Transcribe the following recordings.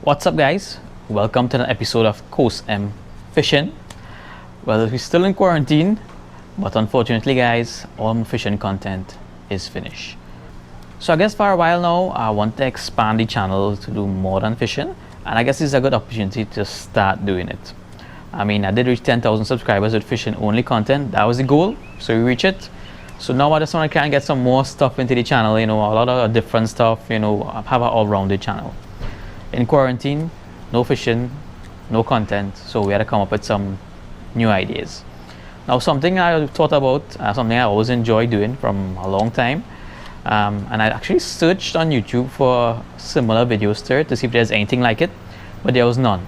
What's up, guys? Welcome to an episode of Coast M Fishing. Well, we're still in quarantine, but unfortunately, guys, all my fishing content is finished. So I guess for a while now, I want to expand the channel to do more than fishing, and I guess this is a good opportunity to start doing it. I mean, I did reach 10,000 subscribers with fishing only content. That was the goal, so we reached it. So now I just want to try and get some more stuff into the channel, a lot of different stuff, have an all-rounded channel. In quarantine, no fishing, no content, so we had to come up with some new ideas. Now, something I thought about, something I always enjoy doing from a long time, and I actually searched on YouTube for similar videos to it to see if there's anything like it, but there was none.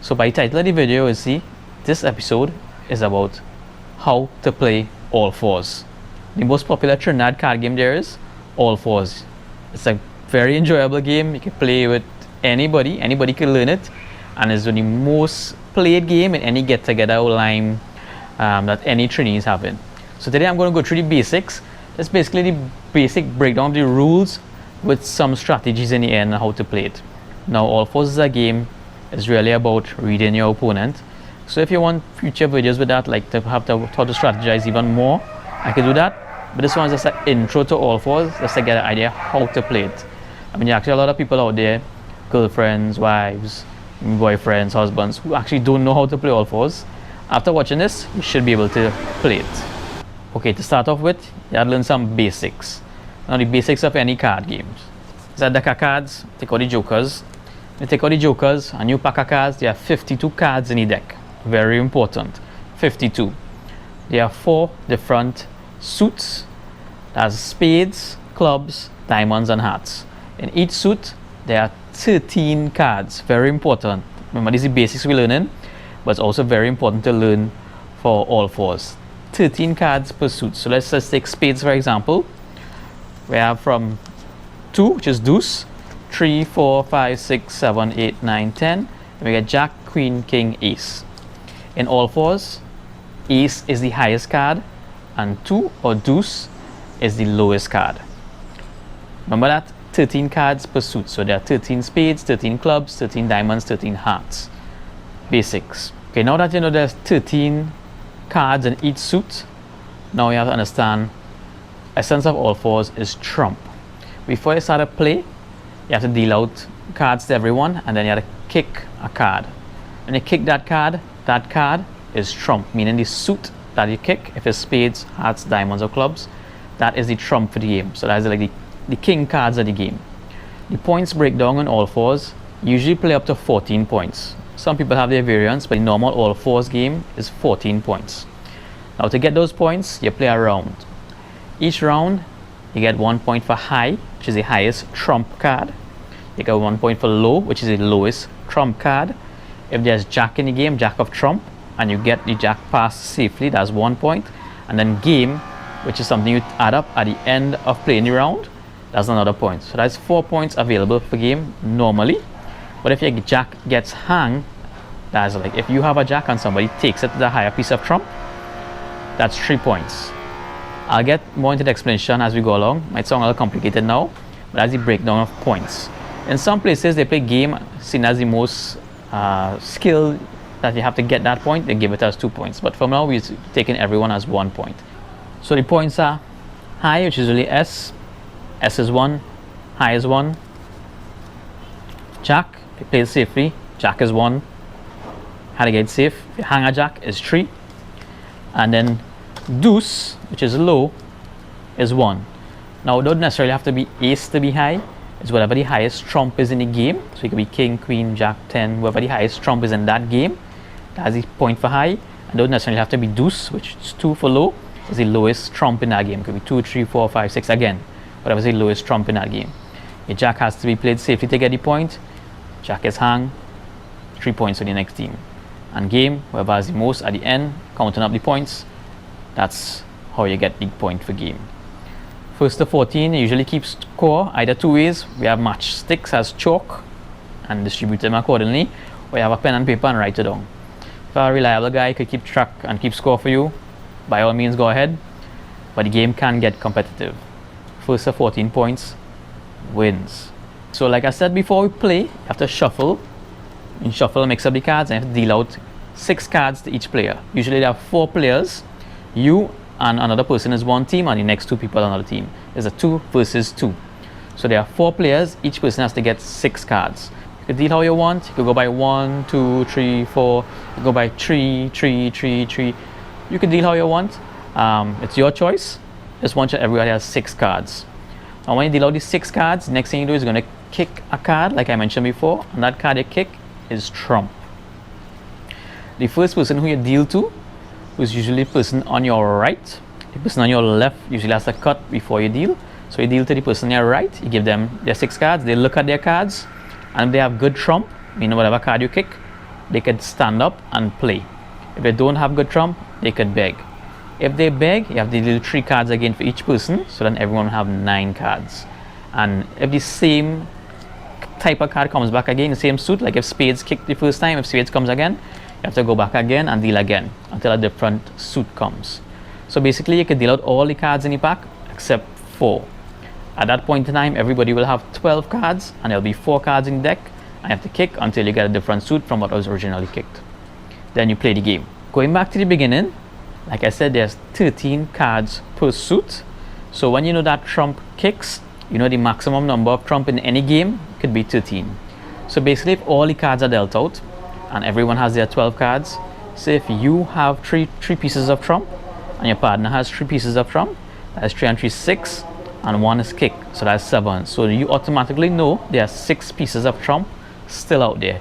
So by the title of the video, you see, this episode is about how to play All Fours. The most popular Trinidad card game there is All Fours. It's a very enjoyable game. You can play with anybody can learn it, and it's the most played game in any get-together or line that any TRINI is having. So today I'm going to go through the basics. That's basically the basic breakdown of the rules with some strategies in the end on how to play it. Now, All Fours is a game. It's really about reading your opponent. So if you want future videos with that, like to have to how to strategize even more, I can do that. But this one is just an intro to All Fours, just to get an idea how to play it. I mean, there are actually a lot of people out there, girlfriends, wives, boyfriends, husbands, who actually don't know how to play All Fours. After watching this, you should be able to play it. Okay, to start off with, you have to learn some basics. Now, the basics of any card games. It's a deck of cards, take out the jokers. You take out the jokers, a new pack of cards, there are 52 cards in the deck. Very important, 52. There are 4 different suits. That's spades, clubs, diamonds, and hearts. In each suit, there are 13 cards. Very important. Remember, these are the basics we're learning, but it's also very important to learn for All Fours. 13 cards per suit. So let's just take spades, for example. We have from 2, which is deuce, 3, 4, 5, 6, 7, 8, 9, 10. And we get jack, queen, king, ace. In All Fours, ace is the highest card, and 2 or deuce is the lowest card. Remember that? 13 cards per suit. So there are 13 spades, 13 clubs, 13 diamonds, 13 hearts. Basics. Okay, now that you know there's 13 cards in each suit, now you have to understand essence of All Fours is trump. Before you start to play, you have to deal out cards to everyone, and then you have to kick a card. When you kick that card is trump, meaning the suit that you kick, if it's spades, hearts, diamonds, or clubs, that is the trump for the game. So that's like the king cards of the game. The points breakdown on All Fours usually play up to 14 points. Some people have their variants, but the normal All Fours game is 14 points. Now, to get those points, you play a round. Each round, you get 1 point for high, which is the highest trump card. You get 1 point for low, which is the lowest trump card. If there's jack in the game, jack of trump, and you get the jack passed safely, that's 1 point. And then game, which is something you add up at the end of playing the round, that's another point. So that's 4 points available per game normally. But if your jack gets hung, that's like if you have a jack and somebody takes it to the higher piece of trump, that's 3 points. I'll get more into the explanation as we go along. Might sound a little complicated now, but that's the breakdown of points. In some places, they play game seen as the most skill that you have to get that point. They give it as 2 points. But for now, we're taking everyone as 1 point. So the points are high, which is really S. S is 1, high is 1. Jack, if you play it safely, jack is 1. How to get it safe, if you hang a jack, is 3. And then deuce, which is low, is 1. Now, it don't necessarily have to be ace to be high. It's whatever the highest trump is in the game. So it could be king, queen, jack, 10, whatever the highest trump is in that game. That's the point for high. And don't necessarily have to be deuce, which is 2 for low. Is the lowest trump in that game. It could be 2, 3, 4, 5, 6 again. Whatever's the lowest trump in that game. Your jack has to be played safely to get the point. Jack is hung, 3 points for the next team. And game, whoever has the most at the end, counting up the points, that's how you get the point for game. First to 14, you usually keep score either 2 ways. We have matchsticks as chalk and distribute them accordingly, or you have a pen and paper and write it down. If a reliable guy could keep track and keep score for you, by all means go ahead, but the game can get competitive. First to 14 points wins. So like I said before we play, you have to shuffle. You shuffle and mix up the cards, and you have to deal out 6 cards to each player. Usually there are 4 players. You and another person is one team, and the next 2 people on another team. There's a 2 versus 2. So there are 4 players. Each person has to get 6 cards. You can deal how you want. You could go by 1, 2, 3, 4. You can go by 3, 3, 3, 3. You can deal how you want. It's your choice. Just want you everybody has 6 cards. Now when you deal out these 6 cards, the next thing you do is you're going to kick a card like I mentioned before, and that card you kick is trump. The first person who you deal to is usually the person on your right. The person on your left usually has to cut before you deal. So you deal to the person on your right, you give them their 6 cards, they look at their cards, and if they have good trump, meaning whatever card you kick, they could stand up and play. If they don't have good trump, they could beg. If they beg, you have to deal 3 cards again for each person, so then everyone will have 9 cards. And if the same type of card comes back again, the same suit, like if spades kicked the first time, if spades comes again, you have to go back again and deal again until a different suit comes. So basically you can deal out all the cards in the pack except 4. At that point in time, everybody will have 12 cards, and there'll be 4 cards in the deck, and you have to kick until you get a different suit from what was originally kicked. Then you play the game. Going back to the beginning, like I said, there's 13 cards per suit. So when you know that trump kicks, you know the maximum number of trump in any game could be 13. So basically, if all the cards are dealt out and everyone has their 12 cards, say if you have three pieces of trump and your partner has 3 pieces of trump, that's 3 and 3 6, and 1 is kick, so that's 7. So you automatically know there are 6 pieces of trump still out there.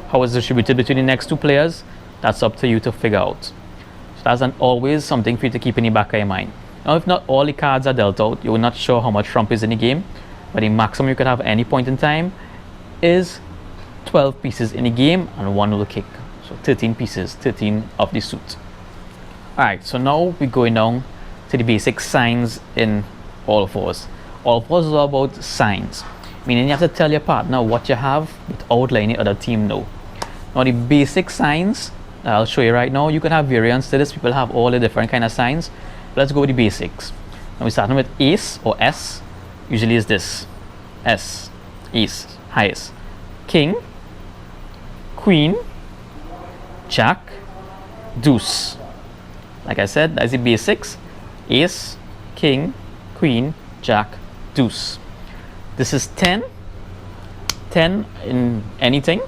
How it's distributed between the next 2 players, that's up to you to figure out. So that's always something for you to keep in the back of your mind. Now if not all the cards are dealt out, you're not sure how much trump is in the game, but the maximum you could have at any point in time is 12 pieces in the game, and 1 will kick. So 13 pieces, 13 of the suit. Alright, so now we're going down to the basic signs in all fours. All fours is all about signs, meaning you have to tell your partner what you have without letting the other team know. Now the basic signs I'll show you right now, you can have variants to this. People have all the different kind of signs. Let's go with the basics. Now we're starting with ace or S. Usually is this S, ace, highest, king, queen, jack, deuce. Like I said, that's the basics. Ace, king, queen, jack, deuce. This is 10 in anything.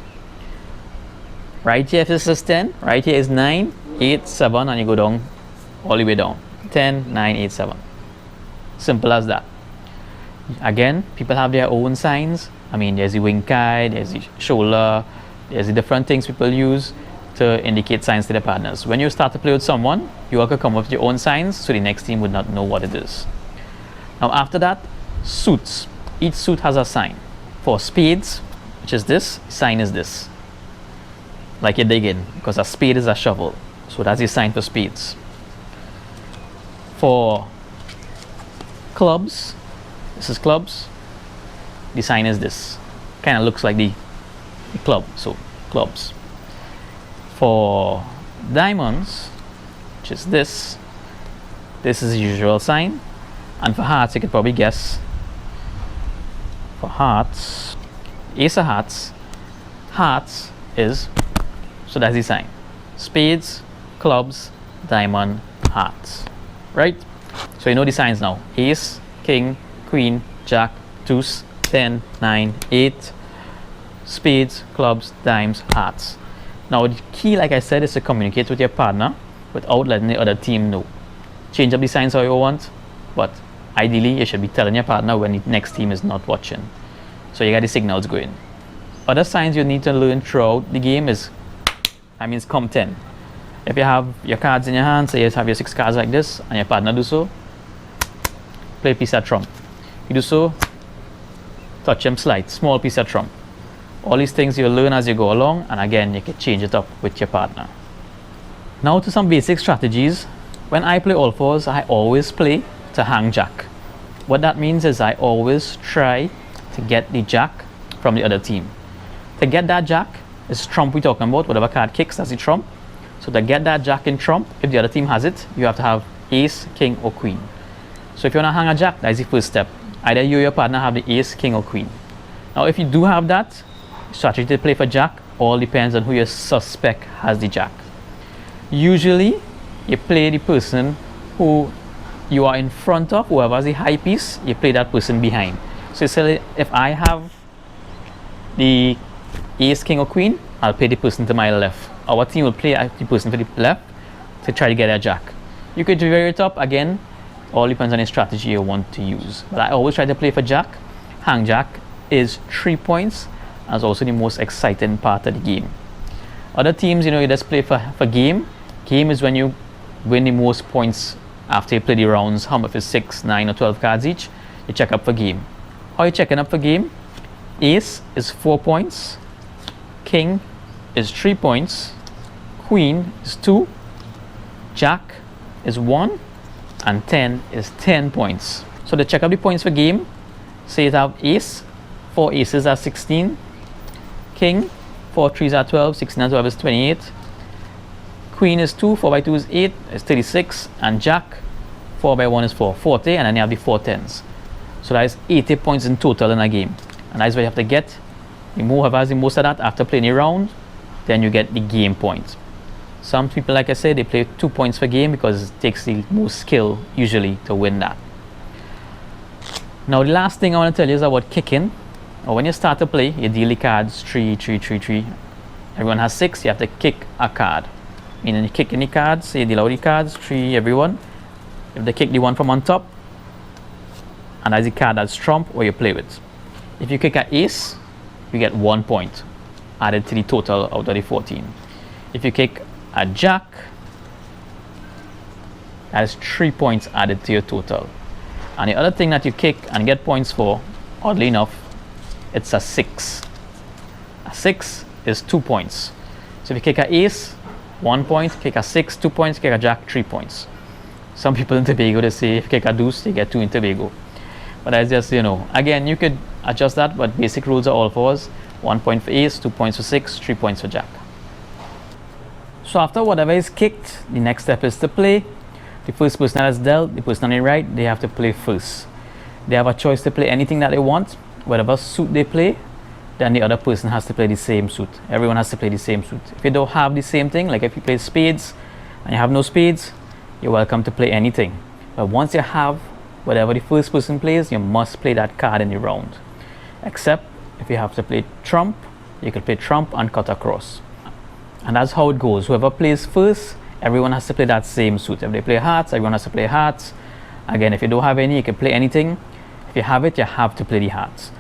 Right here, if this is 10, right here is 9, 8, 7, and you go down all the way down. 10, 9, 8, 7. Simple as that. Again, people have their own signs. I mean, there's the wing kite, there's the shoulder, there's the different things people use to indicate signs to their partners. When you start to play with someone, you all could come up with your own signs, so the next team would not know what it is. Now after that, suits. Each suit has a sign. For spades, which is this, sign is this. Like you're digging, because a spade is a shovel. So that's the sign for spades. For clubs, this is clubs. The sign is this. Kind of looks like the club, so clubs. For diamonds, which is this is the usual sign. And for hearts, you could probably guess. For hearts, ace of hearts, hearts is, so that's the sign. Spades, clubs, diamond, hearts. Right? So you know the signs now. Ace, king, queen, jack, deuce, 10, 9, 8, spades, clubs, dimes, hearts. Now the key, like I said, is to communicate with your partner without letting the other team know. Change up the signs how you want, but ideally you should be telling your partner when the next team is not watching. So you got the signals going. Other signs you need to learn throughout the game is, that means come 10. If you have your cards in your hand, say you have your 6 cards like this, and your partner do so, play a piece of trump. You do so, touch him, slide, small piece of trump. All these things you'll learn as you go along, and again you can change it up with your partner. Now to some basic strategies. When I play all fours, I always play to hang jack. What that means is I always try to get the jack from the other team. To get that jack is trump we're talking about, whatever card kicks, that's the trump. So to get that jack in trump, if the other team has it, you have to have ace, king, or queen. So if you want to hang a jack, that's the first step. Either you or your partner have the ace, king, or queen. Now if you do have that strategy to play for jack, all depends on who your suspect has the jack. Usually you play the person who you are in front of, whoever has the high piece, you play that person behind. So say if I have the ace, king or queen, I'll play the person to my left. Our team will play the person to the left to try to get a jack. You could vary it up again, all depends on the strategy you want to use. But I always try to play for jack. Hang jack is 3 points, and it's also the most exciting part of the game. Other teams, you just play for game. Game is when you win the most points after you play the rounds. How much is 6, 9 or 12 cards each? You check up for game. How are you checking up for game? Ace is 4 points, king is 3 points, queen is 2, jack is 1, and 10 is 10 points. So to check up the points for game, say you have ace, 4 aces are 16, king, 4 threes are 12, 16 and 12 is 28, queen is 2, 4 by 2 is 8, is 36, and jack, 4 by 1 is 4, 40, and then you have the 4 tens. So that is 80 points in total in a game. And that's what you have to get. Whoever has the most of that after playing a round, then you get the game points. Some people, like I said, they play 2 points per game because it takes the most skill usually to win that. Now the last thing I want to tell you is about kicking. Or when you start to play, you deal the cards 3, 3, 3, 3. Everyone has 6, you have to kick a card. Meaning you kick any cards, so you deal out the cards, 3 everyone. If they kick the one from on top, and that's the card that's trump or you play with. If you kick an ace, you get 1 point added to the total out of the 14. If you kick a jack, that is 3 points added to your total. And the other thing that you kick and get points for, oddly enough, it's a 6. A 6 is 2 points. So if you kick an ace, 1 point, kick a 6, 2 points, kick a jack, 3 points. Some people in Tobago, they say if you kick a deuce, you get 2 in Tobago. But that's just, again, you could adjust that, but basic rules are all fours. 1 point for ace, 2 points for 6, 3 points for jack. So after whatever is kicked, the next step is to play. The first person that is dealt, the person on the right, they have to play first. They have a choice to play anything that they want. Whatever suit they play, then the other person has to play the same suit. Everyone has to play the same suit. If you don't have the same thing, like if you play spades and you have no spades, you're welcome to play anything. But once you have whatever the first person plays, you must play that card in the round. Except if you have to play trump, you can play trump and cut across. And that's how it goes. Whoever plays first, everyone has to play that same suit. If they play hearts, everyone has to play hearts. Again, if you don't have any, you can play anything. If you have it, you have to play the hearts.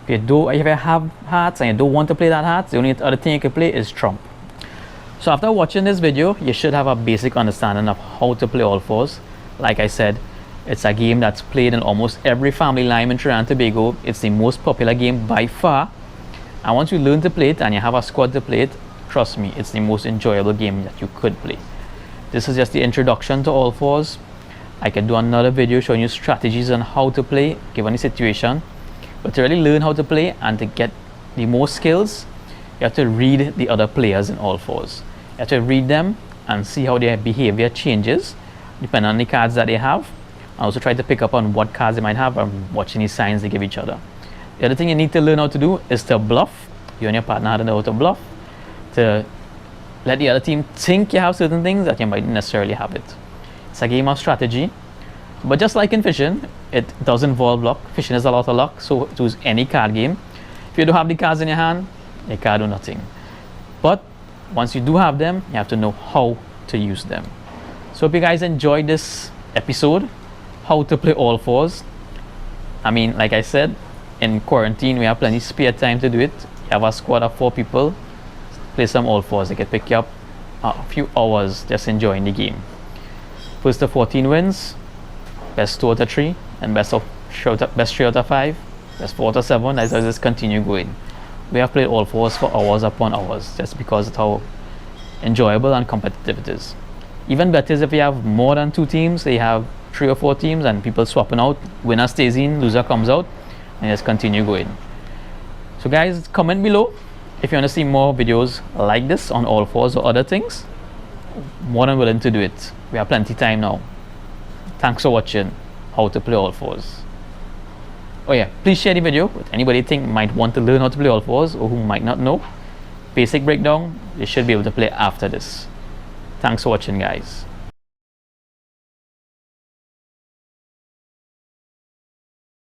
If you have hearts and you don't want to play that hearts, the only other thing you can play is trump. So after watching this video, you should have a basic understanding of how to play all fours. Like I said, it's a game that's played in almost every family line in Trinidad and Tobago. It's the most popular game by far. And once you learn to play it and you have a squad to play it, trust me, it's the most enjoyable game that you could play. This is just the introduction to all fours. I can do another video showing you strategies on how to play given the situation. But to really learn how to play and to get the most skills, you have to read the other players in all fours. You have to read them and see how their behavior changes depending on the cards that they have. I also try to pick up on what cards they might have and watch any signs they give each other. The other thing you need to learn how to do is to bluff. You and your partner have to know how to bluff, to let the other team think you have certain things that you might necessarily have it. It's a game of strategy, but just like in fishing, it does involve luck. Fishing is a lot of luck, so to use any card game. If you don't have the cards in your hand, you can't do nothing. But once you do have them, you have to know how to use them. So hope you guys enjoyed this episode, how to play all fours. I mean, like I said, in quarantine we have plenty spare time to do it. You have a squad of 4 people, play some all fours. It can pick you up a few hours just enjoying the game. First to 14 wins, best 2 out of 3, and best 3 out of 5, best 4 out of 7. As I just continue going. We have played all fours for hours upon hours just because of how enjoyable and competitive it is. Even better is if you have more than 2 teams, they have 3 or 4 teams and people swapping out. Winner stays in, loser comes out, and just continue going. So guys, comment below if you want to see more videos like this on all fours or other things. More than willing to do it. We have plenty time now. Thanks for watching how to play all fours. Oh yeah, please share the video with anybody you think might want to learn how to play all fours or who might not know. Basic breakdown, you should be able to play after this. Thanks for watching, guys.